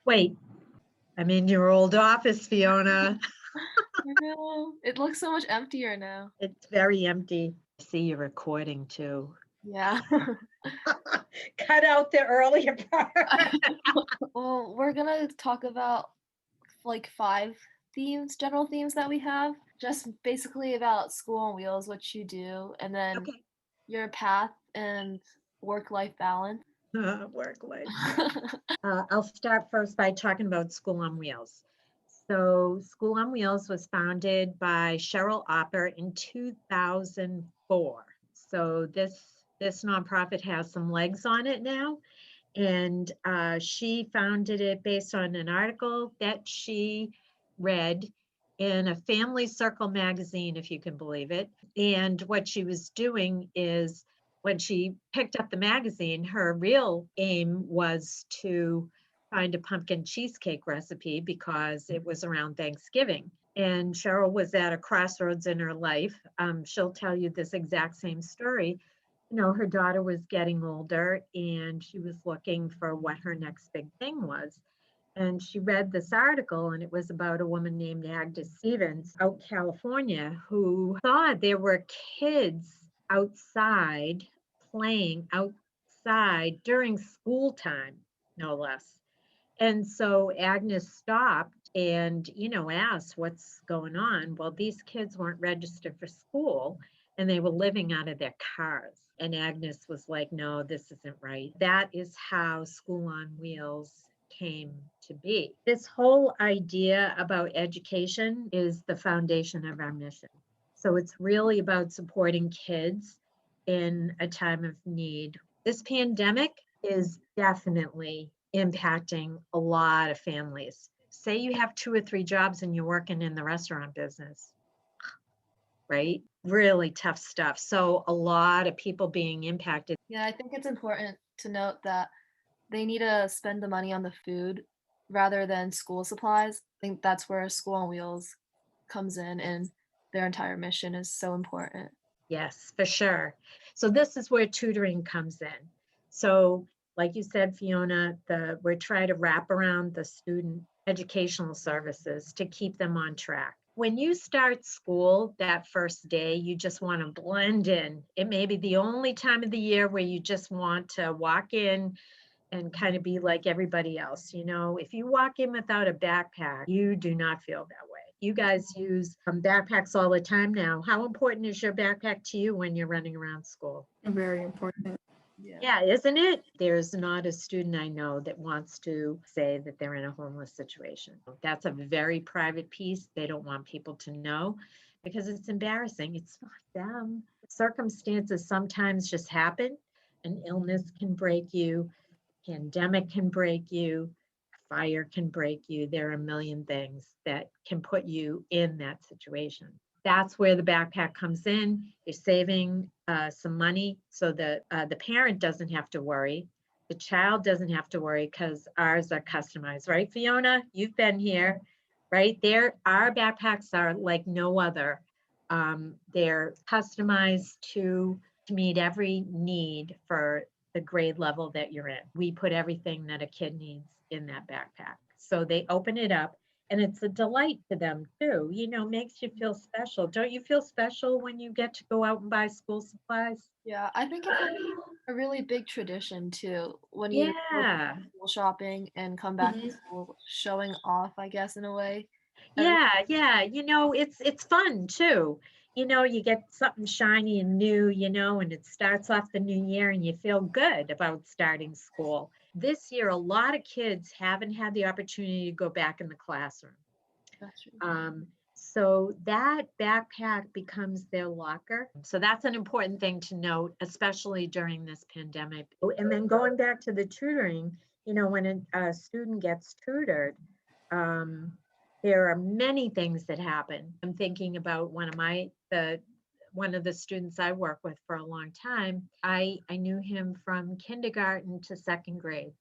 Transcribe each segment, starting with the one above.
Wait, I'm in your old office, Fiona. I know. It looks so much emptier now. It's very empty. I see you're recording too. Yeah. Cut out the earlier part. Well, we're gonna talk about like five general themes that we have. Just basically about school on wheels, what you do, and then Okay. your path and work-life balance. Work-life balance. I'll start first by talking about School on Wheels. So, School on Wheels was founded by Cheryl Opper in 2004. So, this nonprofit has some legs on it now, and she founded it based on an article that she read in a Family Circle magazine, if you can believe it. And what she was doing is when she picked up the magazine, her real aim was to find a pumpkin cheesecake recipe because it was around Thanksgiving. And Cheryl was at a crossroads in her life. She'll tell you this exact same story. Her daughter was getting older and she was looking for what her next big thing was. And she read this article, and it was about a woman named Agnes Stevens out in California who saw there were kids outside playing outside during school time, no less. And so Agnes stopped and, asked what's going on. Well, these kids weren't registered for school and they were living out of their cars. And Agnes was like, no, this isn't right. That is how School on Wheels came to be. This whole idea about education is the foundation of our mission. So it's really about supporting kids in a time of need. This pandemic is definitely impacting a lot of families. Say you have 2 or 3 jobs and you're working in the restaurant business, right? Really tough stuff. So a lot of people being impacted. Yeah, I think it's important to note that they need to spend the money on the food rather than school supplies. I think that's where School on Wheels comes in, and their entire mission is so important. Yes, for sure. So this is where tutoring comes in. So like you said, Fiona, we're trying to wrap around the student educational services to keep them on track. When you start school that first day, you just want to blend in. It may be the only time of the year where you just want to walk in and kind of be like everybody else. If you walk in without a backpack, you do not feel that way. You guys use backpacks all the time now. How important is your backpack to you when you're running around school? Very important. Yeah. Yeah, isn't it? There's not a student I know that wants to say that they're in a homeless situation. That's a very private piece. They don't want people to know because it's embarrassing. It's not them. Circumstances sometimes just happen. An illness can break you, pandemic can break you, fire can break you. There are a million things that can put you in that situation. That's where the backpack comes in. You're saving some money so that the parent doesn't have to worry. The child doesn't have to worry because ours are customized, right, Fiona? You've been here, right? Our backpacks are like no other. They're customized to meet every need for the grade level that you're in. We put everything that a kid needs in that backpack. So they open it up and it's a delight to them too. Makes you feel special. Don't you feel special when you get to go out and buy school supplies? Yeah, I think it's a really big tradition too, when you go Yeah. school shopping and come back to Mhm. school showing off, I guess, in a way. Every Yeah, yeah. It's fun too. You get something shiny and new, and it starts off the new year and you feel good about starting school. This year, a lot of kids haven't had the opportunity to go back in the classroom. That's true. So that backpack becomes their locker. So that's an important thing to note, especially during this pandemic. Oh, and then going back to the tutoring, when a student gets tutored, um, there are many things that happen. I'm thinking about one of the students I work with for a long time. I knew him from kindergarten to second grade.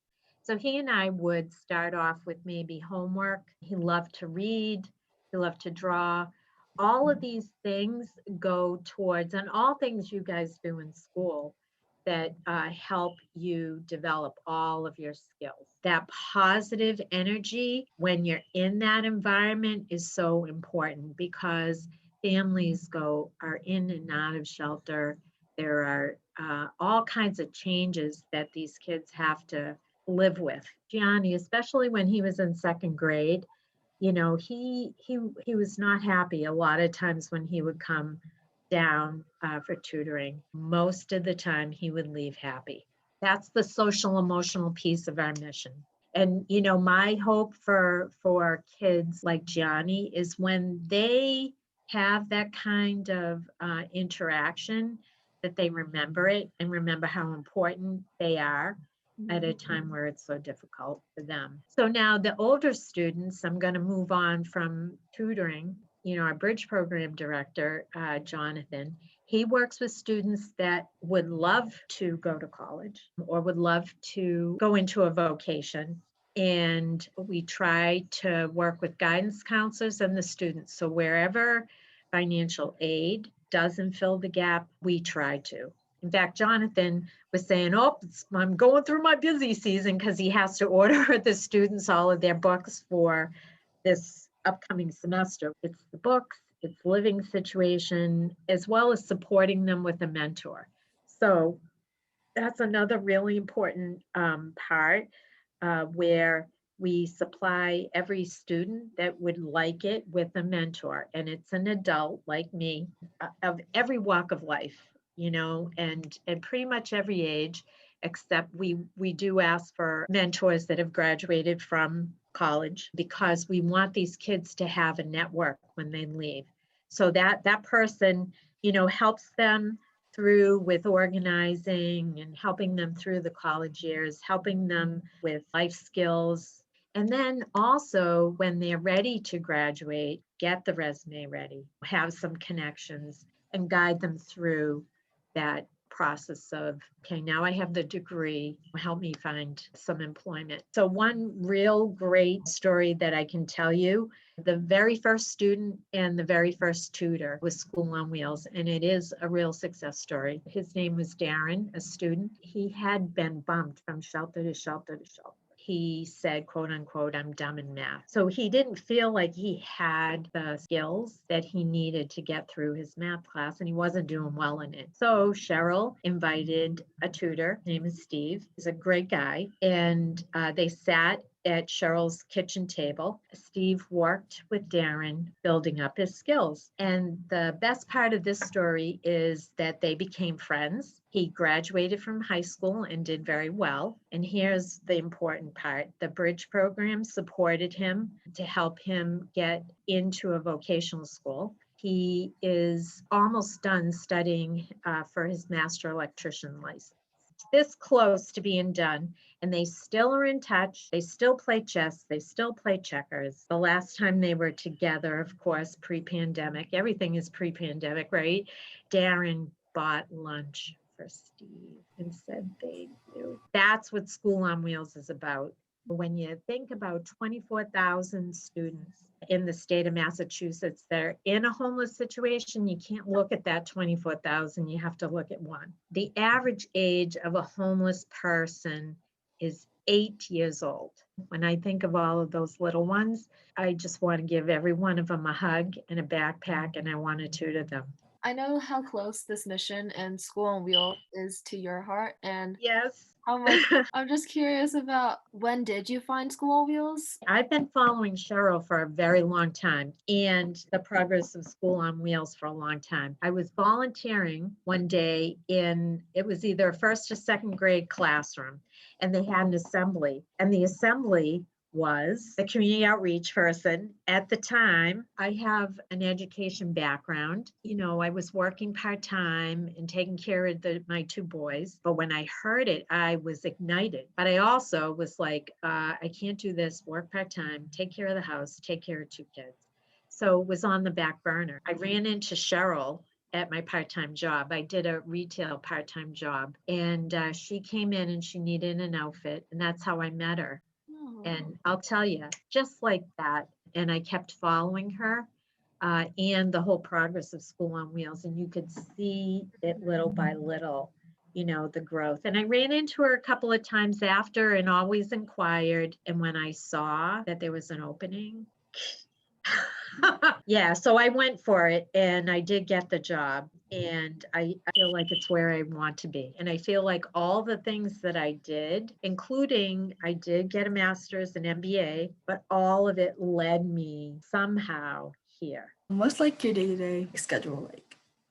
So he and I would start off with maybe homework. He loved to read. He loved to draw. All of these things go towards, and all things you guys do in school, that help you develop all of your skills. That positive energy when you're in that environment is so important because families are in and out of shelter. There are all kinds of changes that these kids have to live with. Gianni, especially when he was in second grade, he was not happy a lot of times when he would come down for tutoring. Most of the time, he would leave happy. That's the social emotional piece of our mission. And my hope for kids like Gianni is when they have that kind of interaction, that they remember it and remember how important they are at a time where it's so difficult for them. So now the older students, I'm going to move on from tutoring. Our bridge program director, Jonathan, he works with students that would love to go to college or would love to go into a vocation. And we try to work with guidance counselors and the students. So wherever financial aid doesn't fill the gap, we try to. In fact, Jonathan was saying, oh, I'm going through my busy season because he has to order the students all of their books for this upcoming semester. It's the books, it's living situation, as well as supporting them with a mentor. So that's another really important part where we supply every student that would like it with a mentor. And it's an adult like me of every walk of life, and pretty much every age, except we do ask for mentors that have graduated from college because we want these kids to have a network when they leave. So that person, helps them through with organizing and helping them through the college years, helping them with life skills. And then also when they're ready to graduate, get the resume ready, have some connections and guide them through that process of, okay, now I have the degree, help me find some employment. So one real great story that I can tell you, the very first student and the very first tutor was School on Wheels, and it is a real success story. His name was Darren, a student. He had been bumped from shelter to shelter to shelter. He said, quote unquote, I'm dumb in math. So he didn't feel like he had the skills that he needed to get through his math class, and he wasn't doing well in it. So Cheryl invited a tutor. His name is Steve. He's a great guy. And they sat at Cheryl's kitchen table. Steve worked with Darren, building up his skills. And the best part of this story is that they became friends. He graduated from high school and did very well. And here's the important part. The bridge program supported him to help him get into a vocational school. He is almost done studying for his master electrician license. This close to being done, and they still are in touch. They still play chess. They still play checkers. The last time they were together, of course, pre-pandemic, everything is pre-pandemic, right? Darren bought lunch for Steve and said thank you. That's what School on Wheels is about. When you think about 24,000 students in the state of Massachusetts that are in a homeless situation, you can't look at that 24,000, you have to look at one. The average age of a homeless person is 8 years old. When I think of all of those little ones, I just want to give every one of them a hug and a backpack, and I want to tutor them. I know how close this mission and School on Wheels is to your heart, and Yes. how much I'm just curious about, when did you find School on Wheels? I've been following Cheryl for a very long time and the progress of School on Wheels for a long time. I was volunteering one day it was either a first or second grade classroom, and they had an assembly. And the assembly was the community outreach person. At the time, I have an education background. I was working part-time and taking care of my two boys. But when I heard it, I was ignited. But I also was like, I can't do this, work part-time, take care of the house, take care of two kids. So it was on the back burner. I ran into Cheryl at my part-time job. I did a retail part-time job, and she came in and she needed an outfit, and that's how I met her. Oh, And I'll tell you, just like that. And I kept following her and the whole progress of School on Wheels. And you could see it little by little, the growth. And I ran into her a couple of times after and always inquired. And when I saw that there was an opening, yeah, so I went for it and I did get the job. And I feel like it's where I want to be. And I feel like all the things that I did, including I did get a master's and MBA, but all of it led me somehow here. What's like your day-to-day schedule like?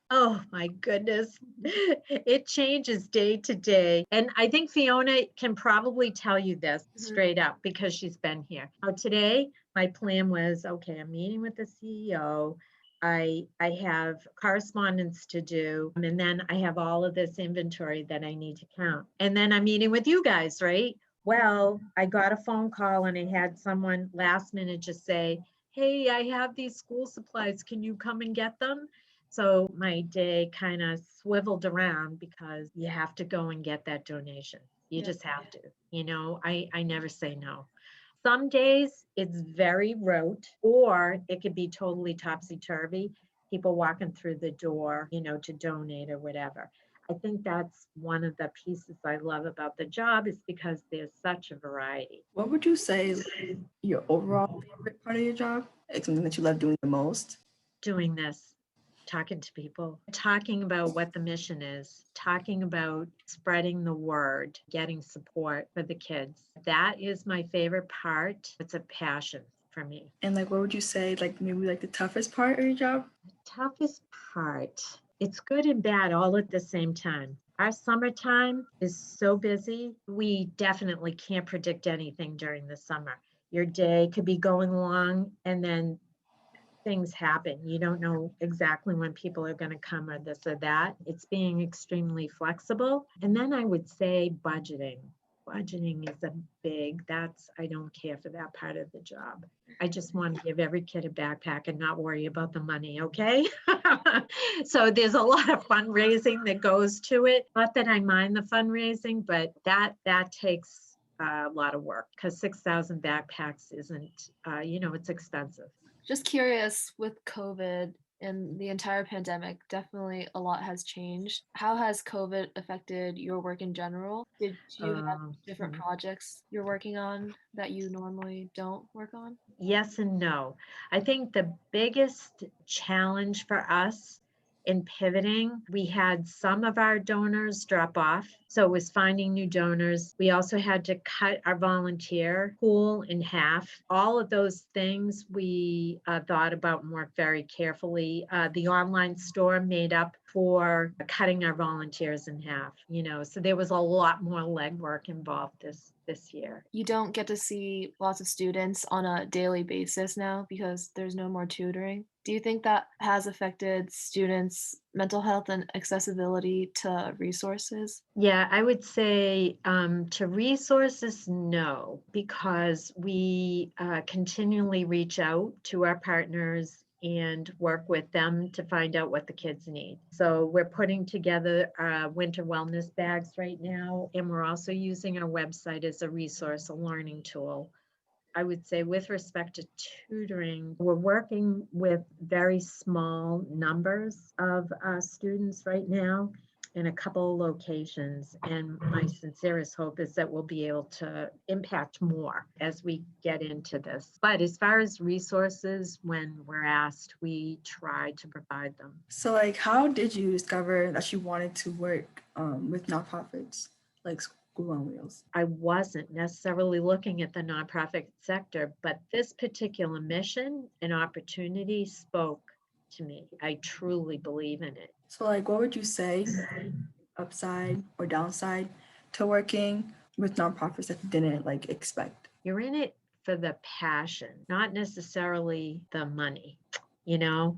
Oh my goodness. It changes day to day. And I think Fiona can probably tell you this straight up because she's been here. Now, today, my plan was, okay, I'm meeting with the CEO. I have correspondence to do, and then I have all of this inventory that I need to count. And then I'm meeting with you guys, right? Well, I got a phone call and I had someone last minute just say, hey, I have these school supplies. Can you come and get them? So my day kind of swiveled around because you have to go and get that donation. You just have to, I never say no. Some days it's very rote, or it could be totally topsy-turvy, people walking through the door, to donate or whatever. I think that's one of the pieces I love about the job is because there's such a variety. What would you say is your overall favorite part of your job? Like something that you love doing the most? Doing this, talking to people, talking about what the mission is, talking about spreading the word, getting support for the kids. That is my favorite part. It's a passion for me. And like, what would you say, like maybe like the toughest part of your job? The toughest part, it's good and bad all at the same time. Our summertime is so busy. We definitely can't predict anything during the summer. Your day could be going along and then things happen. You don't know exactly when people are going to come or this or that. It's being extremely flexible. And then I would say budgeting. Budgeting is I don't care for that part of the job. I just want to give every kid a backpack and not worry about the money, okay? So there's a lot of fundraising that goes to it. Not that I mind the fundraising, but that takes a lot of work because 6,000 backpacks isn't, it's expensive. Just curious, with COVID and the entire pandemic, definitely a lot has changed. How has COVID affected your work in general? Did you have different projects you're working on that you normally don't work on? Yes and no. I think the biggest challenge for us in pivoting, we had some of our donors drop off. So it was finding new donors. We also had to cut our volunteer pool in half. All of those things we thought about and worked very carefully. The online store made up for cutting our volunteers in half, so there was a lot more legwork involved this year. You don't get to see lots of students on a daily basis now because there's no more tutoring. Do you think that has affected students' mental health and accessibility to resources? Yeah, I would say to resources, no, because we continually reach out to our partners and work with them to find out what the kids need. So we're putting together winter wellness bags right now, and we're also using our website as a resource, a learning tool. I would say with respect to tutoring, we're working with very small numbers of students right now in a couple of locations. And my sincerest hope is that we'll be able to impact more as we get into this. But as far as resources, when we're asked, we try to provide them. So like, how did you discover that you wanted to work with nonprofits like School on Wheels? I wasn't necessarily looking at the nonprofit sector, but this particular mission and opportunity spoke to me. I truly believe in it. So like, what would you say upside or downside to working with nonprofits that you didn't like expect? You're in it for the passion, not necessarily the money, you know?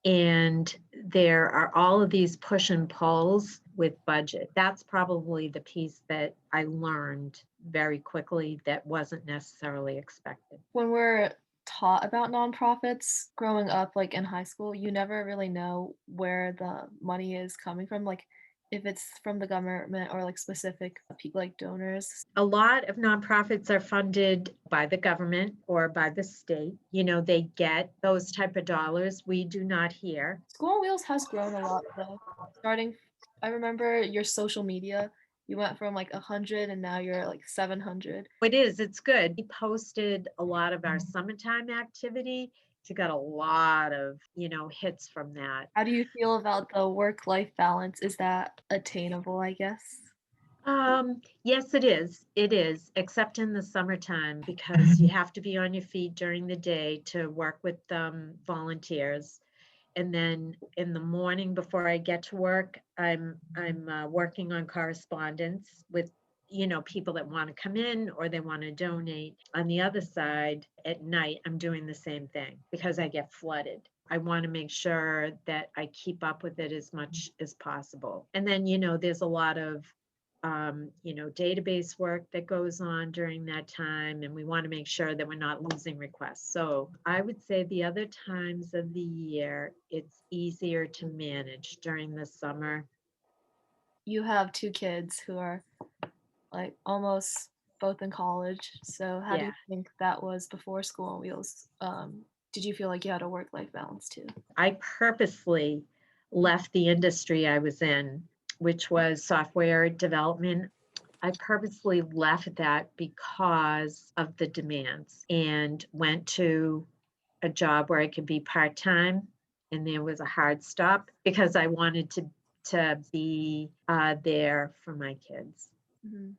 And there are all of these push and pulls with budget. That's probably the piece that I learned very quickly that wasn't necessarily expected. When we're taught about nonprofits growing up, like in high school, you never really know where the money is coming from. Like if it's from the government or like specific people like donors. A lot of nonprofits are funded by the government or by the state. They get those type of dollars. We do not here. School on Wheels has grown a lot though, starting I remember your social media. You went from like 100 and now you're like 700. It is, it's good. We posted a lot of our summertime activity. She got a lot of, hits from that. How do you feel about the work-life balance? Is that attainable, I guess? Yes, it is. It is, except in the summertime because you have to be on your feet during the day to work with volunteers. And then in the morning before I get to work, I'm working on correspondence with people that want to come in or they want to donate. On the other side, at night, I'm doing the same thing because I get flooded. I want to make sure that I keep up with it as much as possible. And then there's a lot of database work that goes on during that time, and we want to make sure that we're not losing requests. So I would say the other times of the year, it's easier to manage during the summer. You have two kids who are like almost both in college. So how do Yeah, you think that was before School on Wheels? Did you feel like you had a work-life balance too? I purposely left the industry I was in, which was software development. I purposely left that because of the demands and went to a job where I could be part-time, and there was a hard stop because I wanted to be there for my kids. Mhm.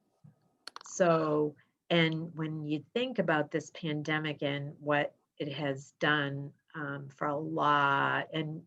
So, and when you think about this pandemic and what it has done for a lot, and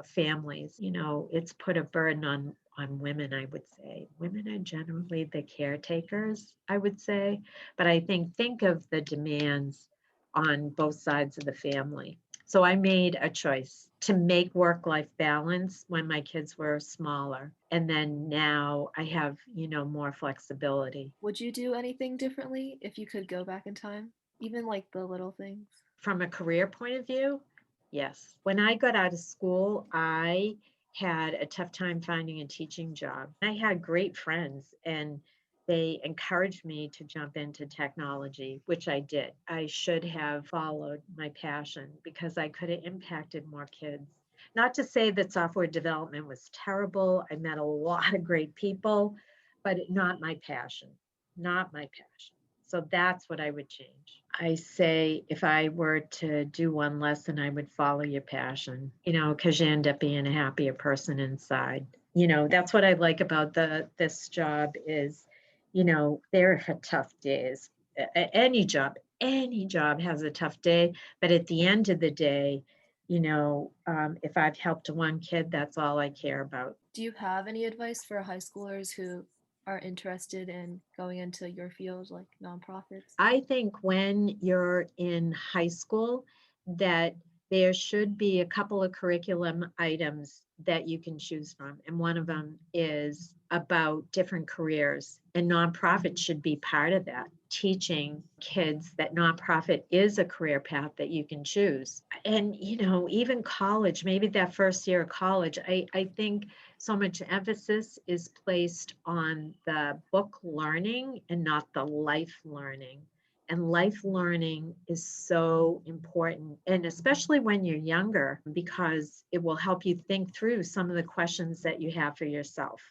families, it's put a burden on women. I would say women are generally the caretakers, I would say, but I think of the demands on both sides of the family. So I made a choice to make work-life balance when my kids were smaller, and then now I have more flexibility. Would you do anything differently if you could go back in time? Even like the little things? From a career point of view, yes. When I got out of school, I had a tough time finding a teaching job. I had great friends and they encouraged me to jump into technology, which I did. I should have followed my passion because I could have impacted more kids. Not to say that software development was terrible. I met a lot of great people, but not my passion, not my passion. So that's what I would change. I say if I were to do one lesson, I would follow your passion, because you end up being a happier person inside. That's what I like about this job is, there are tough days. Any job has a tough day, but at the end of the day, if I've helped one kid, that's all I care about. Do you have any advice for high schoolers who are interested in going into your field, like nonprofits? I think when you're in high school, that there should be a couple of curriculum items that you can choose from. And one of them is about different careers, and nonprofit should be part of that, teaching kids that nonprofit is a career path that you can choose. And, even college, maybe that first year of college, I think so much emphasis is placed on the book learning and not the life learning. And life learning is so important, and especially when you're younger, because it will help you think through some of the questions that you have for yourself.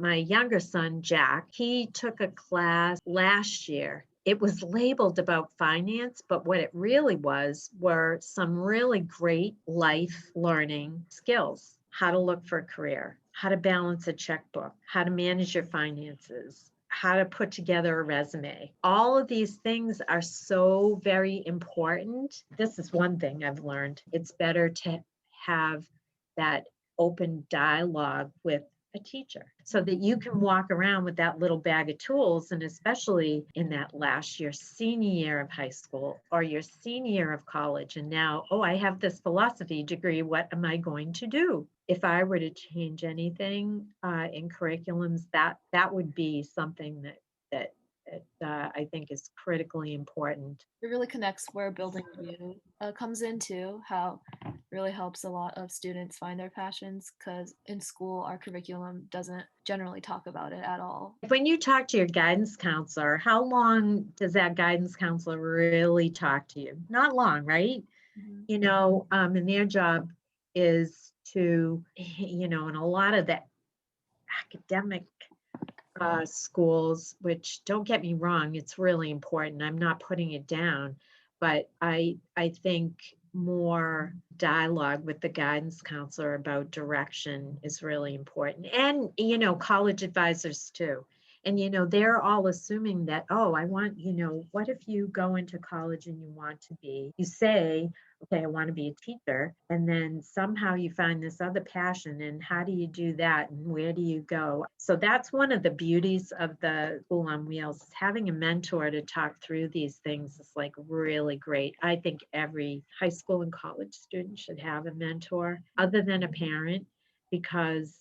My younger son, Jack, he took a class last year. It was labeled about finance, but what it really were some really great life learning skills. How to look for a career, how to balance a checkbook, how to manage your finances, how to put together a resume. All of these things are so very important. This is one thing I've learned. It's better to have that open dialogue with a teacher so that you can walk around with that little bag of tools. And especially in that last year, senior year of high school or your senior year of college. And now, oh, I have this philosophy degree. What am I going to do? If I were to change anything in curriculums, that would be something that I think is critically important. It really connects where building you comes into, how it really helps a lot of students find their passions because in school, our curriculum doesn't generally talk about it at all. When you talk to your guidance counselor, how long does that guidance counselor really talk to you? Not long, right? Mhm. And their job is to, and a lot of academic schools, which, don't get me wrong, it's really important. I'm not putting it down, but I think more dialogue with the guidance counselor about direction is really important. And, college advisors too. And, they're all assuming that, oh, I want, what if you go into college and you want to be, you say, okay, I want to be a teacher. And then somehow you find this other passion. And how do you do that? And where do you go? So that's one of the beauties of the School on Wheels, is having a mentor to talk through these things is like really great. I think every high school and college student should have a mentor other than a parent, because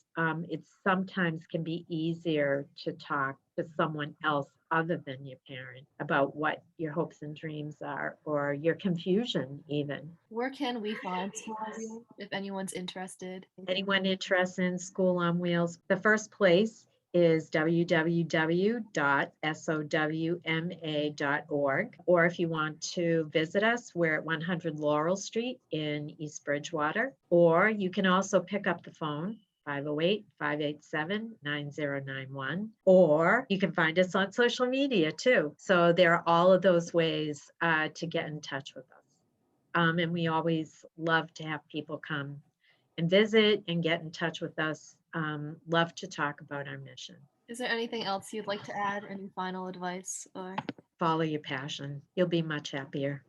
it sometimes can be easier to talk to someone else other than your parent about what your hopes and dreams are, or your confusion even. Where can we find School on Wheels if anyone's interested? Anyone interested in School on Wheels, the first place is www.sowma.org. Or if you want to visit us, we're at 100 Laurel Street in East Bridgewater. Or you can also pick up the phone, 508-587-9091. Or you can find us on social media too. So there are all of those ways to get in touch with us. And we always love to have people come and visit and get in touch with us. Love to talk about our mission. Is there anything else you'd like to add? Any final advice or? Follow your passion. You'll be much happier.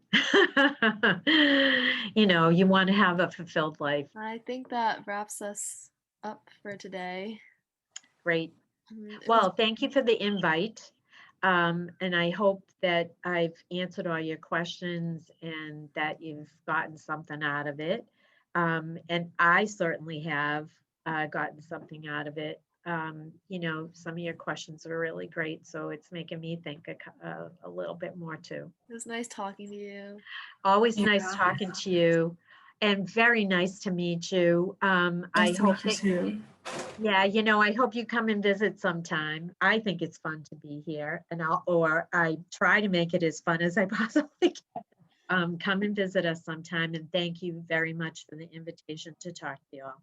You want to have a fulfilled life. I think that wraps us up for today. Great. It was- Well, thank you for the invite. And I hope that I've answered all your questions and that you've gotten something out of it. And I certainly have gotten something out of it. Some of your questions are really great, so it's making me think a little bit more too. It was nice talking to you. Always nice Yeah. talking to you, and very nice to meet you. I Nice to hope meet you that, too. yeah, I hope you come and visit sometime. I think it's fun to be here, and I try to make it as fun as I possibly can. Come and visit us sometime, and thank you very much for the invitation to talk to you all.